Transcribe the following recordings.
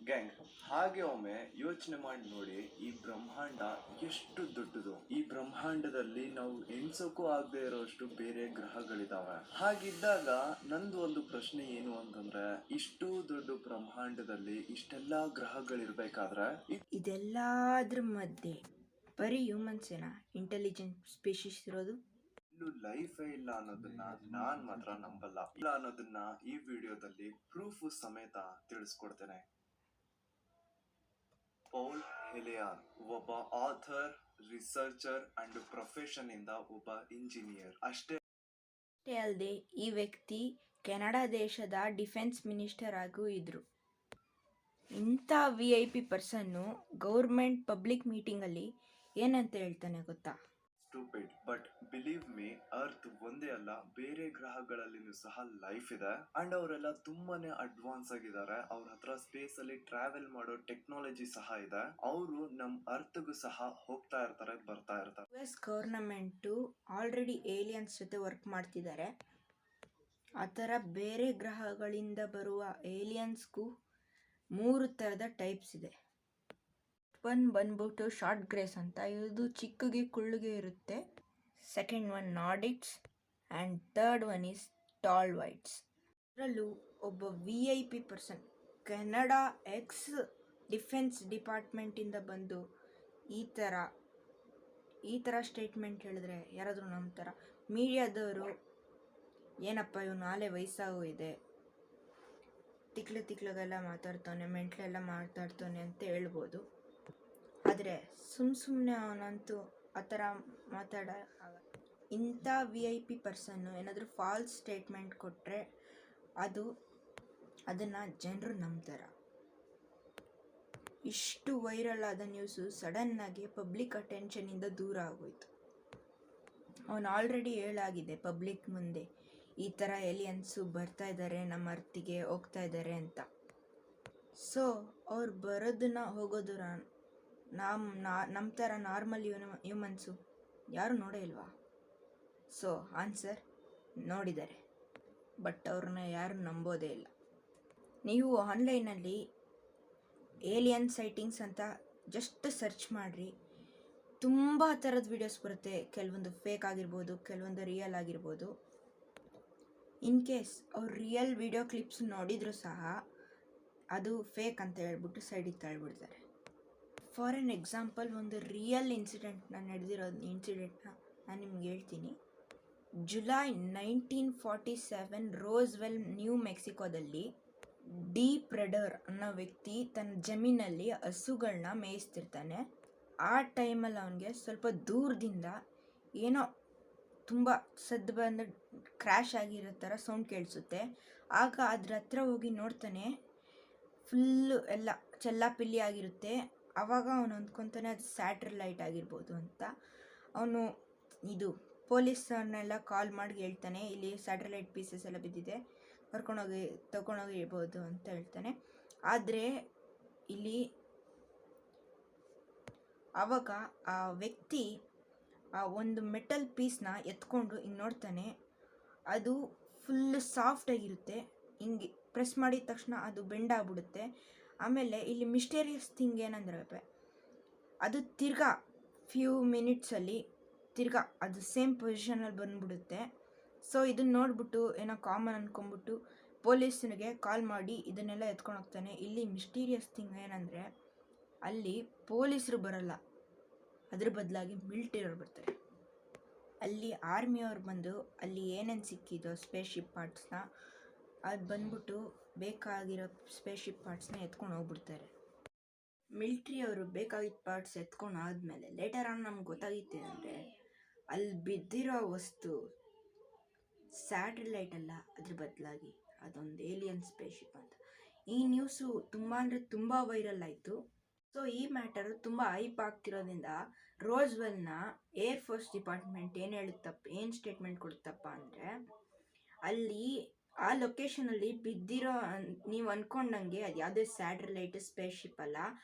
Gang, ಹಾಗೆ ಒಮ್ಮೆ ಯೋಚನೆ ಮಾಡಿ ನೋಡಿ, ಈ ಬ್ರಹ್ಮಾಂಡ ಎಷ್ಟು ದೊಡ್ಡದು. ಈ ಬ್ರಹ್ಮಾಂಡದಲ್ಲಿ ನಾವು ಎಣ್ಸೋಕ್ಕೂ ಆಗದೆ ಇರೋಷ್ಟು ಬೇರೆ ಗ್ರಹಗಳಿದಾವೆ. ಹಾಗಿದ್ದಾಗ ನಂದು ಒಂದು ಪ್ರಶ್ನೆ ಏನು ಅಂತಂದ್ರೆ, ಇಷ್ಟು ದೊಡ್ಡ ಬ್ರಹ್ಮಾಂಡದಲ್ಲಿ ಇಷ್ಟೆಲ್ಲಾ ಗ್ರಹಗಳಿರ್ಬೇಕಾದ್ರೆ ಇದೆಲ್ಲದ್ರ ಮಧ್ಯೆ ಬರೀ ಹ್ಯೂಮನ್ಸೇನಾ ಇಂಟೆಲಿಜೆಂಟ್ ಸ್ಪೀಶೀಸ್ ಇರೋದು? ಇನ್ನು ಲೈಫೇ ಇಲ್ಲ ಅನ್ನೋದನ್ನ ನಾನ್ ಮಾತ್ರ ನಂಬಲ್ಲ. ಇಲ್ಲ ಅನ್ನೋದನ್ನ ಈ ವಿಡಿಯೋದಲ್ಲಿ ಪ್ರೂಫ್ ಸಮೇತ ತಿಳಿಸ್ಕೊಡ್ತೇನೆ. ಪೌಲ್ ಹೆಲಿಯಾನ್ ಒಬ್ಬ ಆಥರ್, ರಿಸರ್ಚರ್ ಅಂಡ್ ಪ್ರೊಫೆಷನ್ ಇಂದ ಒಬ್ಬ ಇಂಜಿನಿಯರ್. ಅಷ್ಟೇ ಅಲ್ಲದೆ ಈ ವ್ಯಕ್ತಿ ಕೆನಡಾ ದೇಶದ ಡಿಫೆನ್ಸ್ ಮಿನಿಸ್ಟರ್ ಆಗೂ ಇದ್ರು. ಇಂಥ VIP ಪರ್ಸನ್ನು ಗೌರ್ಮೆಂಟ್ ಪಬ್ಲಿಕ್ ಮೀಟಿಂಗಲ್ಲಿ ಏನಂತ ಹೇಳ್ತಾನೆ ಗೊತ್ತಾ? Stupid, but believe me, earth ಒಂದೇ ಅಲ್ಲ, ಬೇರೆ ಗ್ರಹಗಳಲ್ಲಿನೂ ಸಹ ಲೈಫ್ ಇದೆ. ಅಂಡ್ ಅವರೆಲ್ಲ ತುಂಬಾನೇ ಅಡ್ವಾನ್ಸ್ ಆಗಿದ್ದಾರೆ. ಅವ್ರ ಹತ್ರ ಸ್ಪೇಸ್ ಅಲ್ಲಿ ಟ್ರಾವೆಲ್ ಮಾಡೋ ಟೆಕ್ನಾಲಜಿ ಸಹ ಇದೆ. ಅವರು ನಮ್ ಅರ್ಥಗೂ ಸಹ ಹೋಗ್ತಾ ಇರ್ತಾರೆ, ಬರ್ತಾ ಇರ್ತಾರೆ. US ಗೌರ್ನಮೆಂಟು ಆಲ್ರೆಡಿ ಏಲಿಯನ್ಸ್ ಜೊತೆ ವರ್ಕ್ ಮಾಡ್ತಿದ್ದಾರೆ. ಆ ಥರ ಬೇರೆ ಗ್ರಹಗಳಿಂದ ಬರುವ ಏಲಿಯನ್ಸ್ಗೂ 3 ಥರದ ಟೈಪ್ಸ್ ಇದೆ. ಒನ್ ಬಂದ್ಬಿಟ್ಟು ಶಾರ್ಟ್ ಗ್ರೇಸ್ ಅಂತ, ಇದು ಚಿಕ್ಕಗೆ ಕುಳ್ಳಿಗೆ ಇರುತ್ತೆ. Second one Nordics and third one is tall whites. ಅದರಲ್ಲೂ ಒಬ್ಬ VIP person Canada ex defence ಡಿಪಾರ್ಟ್ಮೆಂಟಿಂದ ಬಂದು ಈ ಥರ ಸ್ಟೇಟ್ಮೆಂಟ್ ಹೇಳಿದ್ರೆ ಯಾರಾದರೂ ನಂಬ್ತಾರ? ಮೀಡಿಯಾದವರು ಏನಪ್ಪ ಇವನು ನಾಳೆ ವಯಸ್ಸಾಗೂ ಇದೆ, ತಿಕ್ಲಿಗೆಲ್ಲ ಮಾತಾಡ್ತಾನೆ, ಮೆಂಟ್ಲೆಲ್ಲ ಮಾತಾಡ್ತಾನೆ ಅಂತ ಹೇಳ್ಬೋದು. ಆದರೆ ಸುಮ್ಮನೆ ಅವನಂತೂ ಆ ಥರ ಇಂಥ VIP ಪರ್ಸನ್ನು ಏನಾದರೂ ಫಾಲ್ಸ್ ಸ್ಟೇಟ್ಮೆಂಟ್ ಕೊಟ್ಟರೆ ಅದನ್ನು ಜನರು ನಂಬ್ತಾರೆ. ಇಷ್ಟು ವೈರಲ್ ಆದ ನ್ಯೂಸು ಸಡನ್ನಾಗಿ ಪಬ್ಲಿಕ್ ಅಟೆನ್ಷನಿಂದ ದೂರ ಆಗೋಯ್ತು. ಅವನು ಆಲ್ರೆಡಿ ಹೇಳಾಗಿದೆ ಪಬ್ಲಿಕ್ ಮುಂದೆ, ಈ ಥರ ಏಲಿಯನ್ಸು ಬರ್ತಾ ಇದ್ದಾರೆ, ನಮ್ಮ ಅರ್ಥಿಗೆ ಹೋಗ್ತಾ ಇದ್ದಾರೆ ಅಂತ. ಸೊ ಅವ್ರು ಬರೋದನ್ನ ಹೋಗೋದನ್ನ ನಮ್ಮ ಥರ ನಾರ್ಮಲ್ ಹ್ಯೂಮನ್ಸು ಯಾರು ನೋಡೇ ಇಲ್ವಾ? ಸೊ ಆನ್ಸರ್ ನೋಡಿದ್ದಾರೆ, ಬಟ್ ಅವ್ರನ್ನ ಯಾರು ನಂಬೋದೇ ಇಲ್ಲ. ನೀವು ಆನ್ಲೈನಲ್ಲಿ ಏಲಿಯನ್ ಸೈಟಿಂಗ್ಸ್ ಅಂತ ಜಸ್ಟ್ ಸರ್ಚ್ ಮಾಡಿರಿ, ತುಂಬ ಥರದ ವೀಡಿಯೋಸ್ ಬರುತ್ತೆ. ಕೆಲವೊಂದು ಫೇಕ್ ಆಗಿರ್ಬೋದು, ಕೆಲವೊಂದು ರಿಯಲ್ ಆಗಿರ್ಬೋದು. ಇನ್ ಕೇಸ್ ಅವ್ರು ರಿಯಲ್ ವಿಡಿಯೋ ಕ್ಲಿಪ್ಸ್ ನೋಡಿದರೂ ಸಹ ಅದು ಫೇಕ್ ಅಂತ ಹೇಳ್ಬಿಟ್ಟು ಸೈಡಿಗೆ ತಳ್ಳಿಬಿಡ್ತಾರೆ. ಫಾರ್ ಎನ್ ಎಕ್ಸಾಂಪಲ್, ಒಂದು ರಿಯಲ್ ನಡೆದಿರೋ ಇನ್ಸಿಡೆಂಟ್ನ ನಾನು ನಿಮ್ಗೆ ಹೇಳ್ತೀನಿ. ಜುಲೈ 1947 ರೋಸ್ವೆಲ್, ನ್ಯೂ ಮೆಕ್ಸಿಕೋದಲ್ಲಿ ಡಿ ಪ್ರೆಡರ್ ಅನ್ನೋ ವ್ಯಕ್ತಿ ತನ್ನ ಜಮೀನಲ್ಲಿ ಹಸುಗಳನ್ನ ಮೇಯಿಸ್ತಿರ್ತಾನೆ. ಆ ಟೈಮಲ್ಲಿ ಅವನಿಗೆ ಸ್ವಲ್ಪ ದೂರದಿಂದ ಏನೋ ತುಂಬ ಸದ್ದು ಬಂದು ಕ್ರ್ಯಾಶ್ ಆಗಿರೋ ಥರ ಸೌಂಡ್ ಕೇಳಿಸುತ್ತೆ. ಆಗ ಅದ್ರ ಹತ್ರ ಹೋಗಿ ನೋಡ್ತಾನೆ, ಫುಲ್ಲು ಎಲ್ಲ ಚೆಲ್ಲಾಪಿಲ್ಲಿ ಆಗಿರುತ್ತೆ. ಆವಾಗ ಅವನು ಅಂದ್ಕೊತಾನೆ ಅದು ಸ್ಯಾಟಲೈಟ್ ಆಗಿರ್ಬೋದು ಅಂತ. ಅವನು ಪೊಲೀಸನ್ನೆಲ್ಲ ಕಾಲ್ ಮಾಡಿ ಹೇಳ್ತಾನೆ, ಇಲ್ಲಿ ಸ್ಯಾಟಲೈಟ್ ಪೀಸಸ್ ಎಲ್ಲ ಬಿದ್ದಿದೆ, ತಗೊಂಡೋಗಿ ಇರ್ಬೋದು ಅಂತ ಹೇಳ್ತಾನೆ. ಆದರೆ ಇಲ್ಲಿ ಆವಾಗ ಆ ವ್ಯಕ್ತಿ ಆ ಒಂದು ಮೆಟಲ್ ಪೀಸ್ನ ಎತ್ಕೊಂಡು ಹಿಂಗೆ ನೋಡ್ತಾನೆ. ಅದು ಫುಲ್ಲು ಸಾಫ್ಟಾಗಿರುತ್ತೆ. ಹಿಂಗೆ ಪ್ರೆಸ್ ಮಾಡಿದ ತಕ್ಷಣ ಅದು ಬೆಂಡ್ ಆಗ್ಬಿಡುತ್ತೆ. ಆಮೇಲೆ ಇಲ್ಲಿ ಮಿಸ್ಟೀರಿಯಸ್ ಥಿಂಗ್ ಏನಂದ್ರೆ, ಅದು ತಿರ್ಗಾ ಫ್ಯೂ ಮಿನಿಟ್ಸಲ್ಲಿ ತಿರ್ಗಾ ಅದು ಸೇಮ್ ಪೊಸಿಷನಲ್ಲಿ ಬಂದ್ಬಿಡುತ್ತೆ. ಸೊ ಇದನ್ನು ನೋಡ್ಬಿಟ್ಟು ಏನೋ ಕಾಮನ್ ಅಂದ್ಕೊಂಡ್ಬಿಟ್ಟು ಪೊಲೀಸನಿಗೆ ಕಾಲ್ ಮಾಡಿ ಇದನ್ನೆಲ್ಲ ಎತ್ಕೊಂಡು ಹೋಗ್ತಾನೆ. ಇಲ್ಲಿ ಮಿಸ್ಟೀರಿಯಸ್ ಥಿಂಗ್ ಏನಂದರೆ, ಅಲ್ಲಿ ಪೊಲೀಸರು ಬರಲ್ಲ, ಅದ್ರ ಬದಲಾಗಿ ಮಿಲಿಟರಿಯವ್ರು ಬರ್ತಾರೆ. ಅಲ್ಲಿ ಆರ್ಮಿಯವ್ರು ಬಂದು ಅಲ್ಲಿ ಏನೇನು ಸಿಕ್ಕಿದೋ ಸ್ಪೇಸ್ಶಿಪ್ ಪಾರ್ಟ್ಸ್ನ ಅದು ಬಂದ್ಬಿಟ್ಟು ಬೇಕಾಗಿರೋ ಸ್ಪೇಸ್ಶಿಪ್ ಪಾರ್ಟ್ಸ್ನ ಎತ್ಕೊಂಡು ಹೋಗ್ಬಿಡ್ತಾರೆ. ಮಿಲ್ಟ್ರಿಯವರು ಬೇಕಾಗಿದ್ದ ಪಾರ್ಟ್ಸ್ ಎತ್ಕೊಂಡು ಆದಮೇಲೆ ಲೇಟರ್ ಆನ್ ನಮ್ಗೆ ಗೊತ್ತಾಗಿತ್ತು ಅಂದರೆ, ಅಲ್ಲಿ ಬಿದ್ದಿರೋ ವಸ್ತು ಸ್ಯಾಟಲೈಟ್ ಅಲ್ಲ, ಅದ್ರ ಬದಲಾಗಿ ಅದೊಂದು ಏಲಿಯನ್ ಸ್ಪೇಸ್ಶಿಪ್ ಅಂತ. ಈ ನ್ಯೂಸು ತುಂಬ ಅಂದರೆ ತುಂಬ ವೈರಲ್ ಆಯಿತು. ಸೊ ಈ ಮ್ಯಾಟರು ತುಂಬ ಹೈಪ್ ಆಗ್ತಿರೋದ್ರಿಂದ ರೋಸ್ವೆಲ್ನ ಏರ್ಫೋರ್ಸ್ ಡಿಪಾರ್ಟ್ಮೆಂಟ್ ಏನು ಸ್ಟೇಟ್ಮೆಂಟ್ ಕೊಡುತ್ತಪ್ಪ ಅಂದರೆ, ಅಲ್ಲಿ ಆ ಲೊಕೇಶನಲ್ಲಿ ಬಿದ್ದಿರೋ ನೀವು ಅಂದ್ಕೊಂಡಂಗೆ ಅದು ಯಾವುದೇ ಸ್ಯಾಟಲೈಟ್ ಸ್ಪೇಸ್ಶಿಪ್ ಅಲ್ಲ,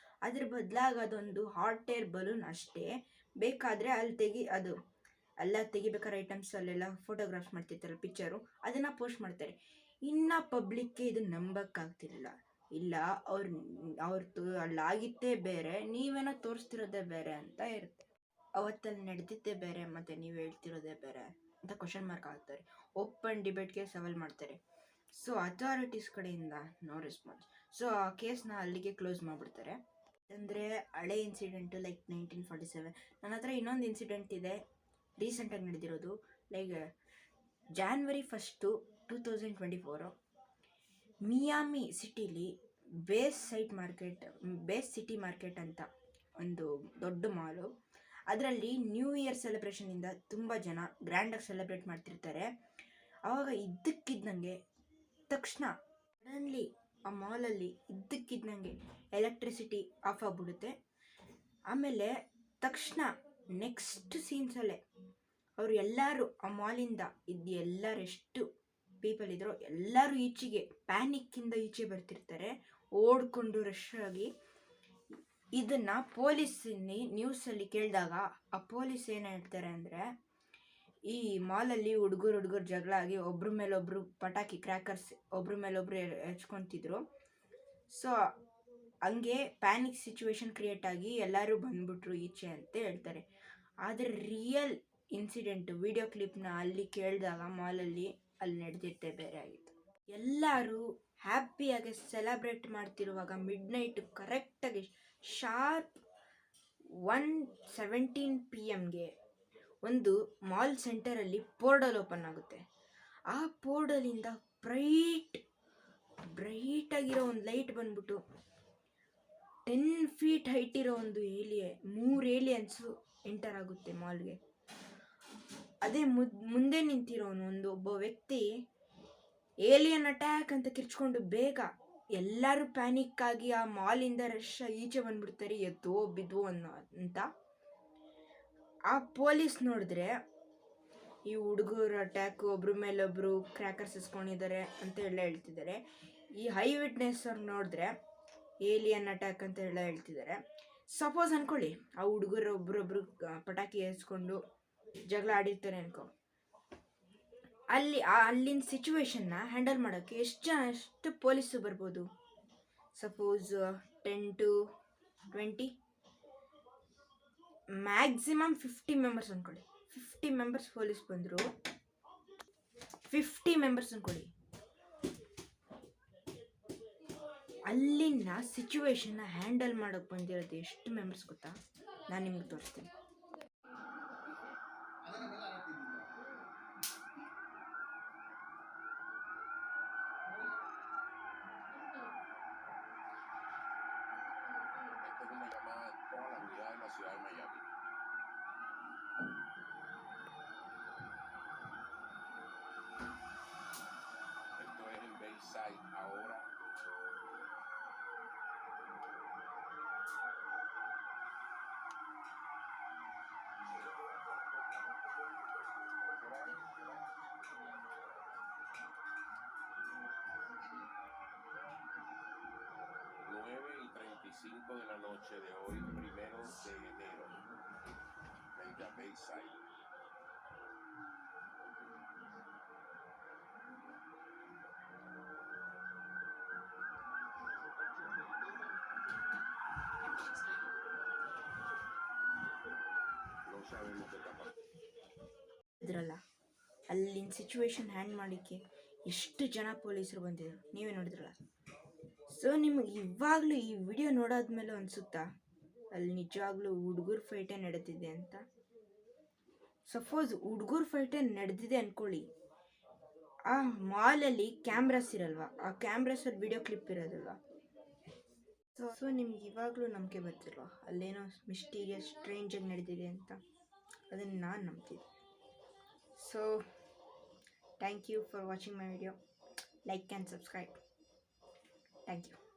ಅದ್ರ ಬದಲಾಗಿ ಅದೊಂದು ಹಾಟ್ ಏರ್ ಬಲೂನ್ ಅಷ್ಟೇ. ಬೇಕಾದರೆ ಅದು ಎಲ್ಲ ತೆಗಿಬೇಕಾದ್ರೆ ಐಟಮ್ಸ್ ಅಲ್ಲೆಲ್ಲ ಫೋಟೋಗ್ರಾಫ್ಸ್ ಮಾಡ್ತಿರ್ತಾರೆ, ಪಿಕ್ಚರು ಅದನ್ನು ಪೋಸ್ಟ್ ಮಾಡ್ತಾರೆ. ಇನ್ನು ಪಬ್ಲಿಕ್ಗೆ ಇದು ನಂಬಕ್ಕಾಗ್ತಿರಲಿಲ್ಲ. ಇಲ್ಲ ಅವ್ರದ್ದು ಅಲ್ಲಾಗಿದ್ದೇ ಬೇರೆ, ನೀವೇನೋ ತೋರಿಸ್ತಿರೋದೇ ಬೇರೆ ಅಂತ ಇರುತ್ತೆ. ಅವತ್ತಲ್ಲಿ ನಡೆದಿದ್ದೇ ಬೇರೆ ಮತ್ತು ನೀವು ಹೇಳ್ತಿರೋದೇ ಬೇರೆ ಅಂತ ಕ್ವಶನ್ ಮಾರ್ಕ್ ಹಾಕ್ತಾರೆ. ಓಪನ್ ಡಿಬೇಟ್ಗೆ ಸವಾಲ್ ಮಾಡ್ತಾರೆ. ಸೊ ಅಥಾರಿಟೀಸ್ ಕಡೆಯಿಂದ ನೋ ರೆಸ್ಪಾನ್ಸ್. ಸೊ ಆ ಕೇಸ್ನ ಅಲ್ಲಿಗೆ ಕ್ಲೋಸ್ ಮಾಡಿಬಿಡ್ತಾರೆ. ಅಂದರೆ ಹಳೆ ಇನ್ಸಿಡೆಂಟು ಲೈಕ್ 1947. ನನ್ನ ಹತ್ರ ಇನ್ನೊಂದು ಇನ್ಸಿಡೆಂಟ್ ಇದೆ, ರೀಸೆಂಟಾಗಿ ನಡೆದಿರೋದು. ಲೈಕ್ January 1, 2024 ಮಿಯಾಮಿ ಸಿಟಿಲಿ ಬೇಸ್ ಸಿಟಿ ಮಾರ್ಕೆಟ್ ಅಂತ ಒಂದು ದೊಡ್ಡ ಮಾಲು. ಅದರಲ್ಲಿ ನ್ಯೂ ಇಯರ್ ಸೆಲೆಬ್ರೇಷನಿಂದ ತುಂಬ ಜನ ಗ್ರ್ಯಾಂಡಾಗಿ ಸೆಲೆಬ್ರೇಟ್ ಮಾಡ್ತಿರ್ತಾರೆ. ಆವಾಗ ಇದ್ದಕ್ಕಿದ್ದಂಗೆ ತಕ್ಷಣ ಸಡನ್ಲಿ ಆ ಮಾಲಲ್ಲಿ ಇದ್ದಕ್ಕಿದ್ದಂಗೆ ಎಲೆಕ್ಟ್ರಿಸಿಟಿ ಆಫ್ ಆಗಿಬಿಡುತ್ತೆ. ಆಮೇಲೆ ತಕ್ಷಣ ನೆಕ್ಸ್ಟ್ ಸೀನ್ಸಲ್ಲೇ ಅವರು ಎಲ್ಲರೂ ಆ ಮಾಲಿಂದ ಎಲ್ಲರೂ ಎಷ್ಟು ಪೀಪಲ್ ಇದ್ರೋ ಎಲ್ಲರೂ ಈಚೆಗೆ ಪ್ಯಾನಿಕ್ಕಿಂದ ಈಚೆ ಬರ್ತಿರ್ತಾರೆ, ಓಡ್ಕೊಂಡು ರಶ್ ಆಗಿ. ಇದನ್ನು ನ್ಯೂಸಲ್ಲಿ ಕೇಳಿದಾಗ ಆ ಪೊಲೀಸ್ ಏನು ಹೇಳ್ತಾರೆ ಅಂದರೆ, ಈ ಮಾಲಲ್ಲಿ ಹುಡುಗರು ಜಗಳ ಆಗಿ ಒಬ್ರ ಮೇಲೊಬ್ರು ಪಟಾಕಿ ಕ್ರ್ಯಾಕರ್ಸ್ ಒಬ್ರ ಮೇಲೊಬ್ರು ಹೆಚ್ಕೊತಿದ್ರು. ಸೊ ಹಂಗೆ ಪ್ಯಾನಿಕ್ ಸಿಚುವೇಶನ್ ಕ್ರಿಯೇಟ್ ಆಗಿ ಎಲ್ಲರೂ ಬಂದ್ಬಿಟ್ರು ಈಚೆ ಅಂತ ಹೇಳ್ತಾರೆ. ಆದರೆ ರಿಯಲ್ ಇನ್ಸಿಡೆಂಟು ವಿಡಿಯೋ ಕ್ಲಿಪ್ನ ಅಲ್ಲಿ ಕೇಳಿದಾಗ ಮಾಲಲ್ಲಿ ಅಲ್ಲಿ ನಡೆದಿದ್ದೇ ಬೇರೆ ಆಗಿತ್ತು. ಎಲ್ಲರೂ ಹ್ಯಾಪಿಯಾಗಿ ಸೆಲೆಬ್ರೇಟ್ ಮಾಡ್ತಿರುವಾಗ ಮಿಡ್ನೈಟು ಕರೆಕ್ಟಾಗಿ ಶಾರ್ಪ್ 1:17 PM ಒಂದು ಮಾಲ್ ಸೆಂಟರಲ್ಲಿ ಪೋರ್ಟಲ್ ಓಪನ್ ಆಗುತ್ತೆ. ಆ ಪೋರ್ಟಲಿಂದ ಬ್ರೈಟಾಗಿರೋ ಒಂದು ಲೈಟ್ ಬಂದ್ಬಿಟ್ಟು 10 feet ಹೈಟ್ ಇರೋ ಒಂದು 3 ಏಲಿಯನ್ಸು ಎಂಟರ್ ಆಗುತ್ತೆ ಮಾಲ್ಗೆ. ಅದೇ ಮುಂದೆ ನಿಂತಿರೋನು ಒಬ್ಬ ವ್ಯಕ್ತಿ ಏಲಿಯನ್ ಅಟ್ಯಾಕ್ ಅಂತ ಕಿರ್ಚ್ಕೊಂಡು ಬೇಗ ಎಲ್ಲರೂ ಪ್ಯಾನಿಕ್ ಆಗಿ ಆ ಮಾಲಿಂದ ರಶ್ ಈಚೆ ಬಂದ್ಬಿಡ್ತಾರೆ, ಎದ್ದೋ ಬಿದ್ವೋ ಅಂತ. ಆ ಪೊಲೀಸ್ ನೋಡಿದ್ರೆ ಈ ಹುಡುಗರ ಅಟ್ಯಾಕ್ ಒಬ್ರ ಮೇಲೊಬ್ರು ಕ್ರ್ಯಾಕರ್ಸ್ ಇಸ್ಕೊಂಡಿದ್ದಾರೆ ಅಂತ ಎಲ್ಲ ಹೇಳ್ತಿದ್ದಾರೆ. ಈ ಹೈ ವಿಟ್ನೆಸ್ ಅವ್ರು ನೋಡಿದ್ರೆ ಏಲಿಯನ್ ಅಟ್ಯಾಕ್ ಅಂತ ಎಲ್ಲ ಹೇಳ್ತಿದ್ದಾರೆ. ಸಪೋಸ್ ಅಂದ್ಕೊಳ್ಳಿ ಆ ಹುಡುಗರು ಒಬ್ರೊಬ್ರು ಪಟಾಕಿ ಹಚ್ಕೊಂಡು ಜಗಳ ಆಡಿರ್ತಾರೆ ಅನ್ಕೋ, ಅಲ್ಲಿನ ಸಿಚುವೇಶನ್ನ ಹ್ಯಾಂಡಲ್ ಮಾಡೋಕ್ಕೆ ಎಷ್ಟು ಪೊಲೀಸು ಬರ್ಬೋದು? ಸಪೋಸ್ 10 to 20, ಮ್ಯಾಕ್ಸಿಮಮ್ 50 ಮೆಂಬರ್ಸ್ ಅಂದ್ಕೊಳ್ಳಿ. 50 ಮೆಂಬರ್ಸ್ ಪೊಲೀಸ್ ಬಂದರು, 50 ಮೆಂಬರ್ಸ್ ಅಂದ್ಕೊಳ್ಳಿ. ಅಲ್ಲಿನ ಸಿಚುವೇಶನ್ನ ಹ್ಯಾಂಡಲ್ ಮಾಡೋಕ್ಕೆ ಬಂದಿರೋದು ಎಷ್ಟು ಮೆಂಬರ್ಸ್ ಗೊತ್ತಾ? ನಾನು ನಿಮಗೆ ತೋರಿಸ್ತೀನಿ. De la noche de hoy, 1 de enero, frente a Bayside. No sabemos qué está pasando. ಇದ್ರಲ್ಲ ಅಲ್ಲಿನ ಸಿಚುವೇಶನ್ ಹ್ಯಾಂಡ್ ಮಾಡೋಕ್ಕೆ ಎಷ್ಟು ಜನ ಪೊಲೀಸರು ಬಂದಿದ್ರು ನೀವೇ ನೋಡಿದ್ರಲ್ಲ. ಸೊ ನಿಮಗೆ ಇವಾಗಲೂ ಈ ವಿಡಿಯೋ ನೋಡಾದ್ಮೇಲೆ ಅನಿಸುತ್ತಾ ಅಲ್ಲಿ ನಿಜವಾಗ್ಲೂ ಹುಡುಗರ ಫೈಟೇ ನಡೆದಿದೆ ಅಂತ? ಸಪೋಸ್ ಹುಡುಗರ ಫೈಟೇ ನಡೆದಿದೆ ಅಂದ್ಕೊಳ್ಳಿ, ಆ ಮಾಲಲ್ಲಿ ಕ್ಯಾಮ್ರಾಸ್ ಇರಲ್ವಾ? ಆ ಕ್ಯಾಮ್ರಾಸಲ್ಲಿ ವಿಡಿಯೋ ಕ್ಲಿಪ್ ಇರೋದಲ್ವಾ? ಸೊ ನಿಮ್ಗೆ ಇವಾಗಲೂ ನಂಬಿಕೆ ಬರ್ತಿಲ್ವಾ ಅಲ್ಲೇನೋ ಮಿಸ್ಟೀರಿಯಸ್ ಸ್ಟ್ರೇಂಜಾಗಿ ನಡೆದಿದೆ ಅಂತ? ಅದನ್ನು ನಾನು ನಂಬ್ತಿದ್ದೆ. So thank you for watching my video. Like and subscribe. Thank you.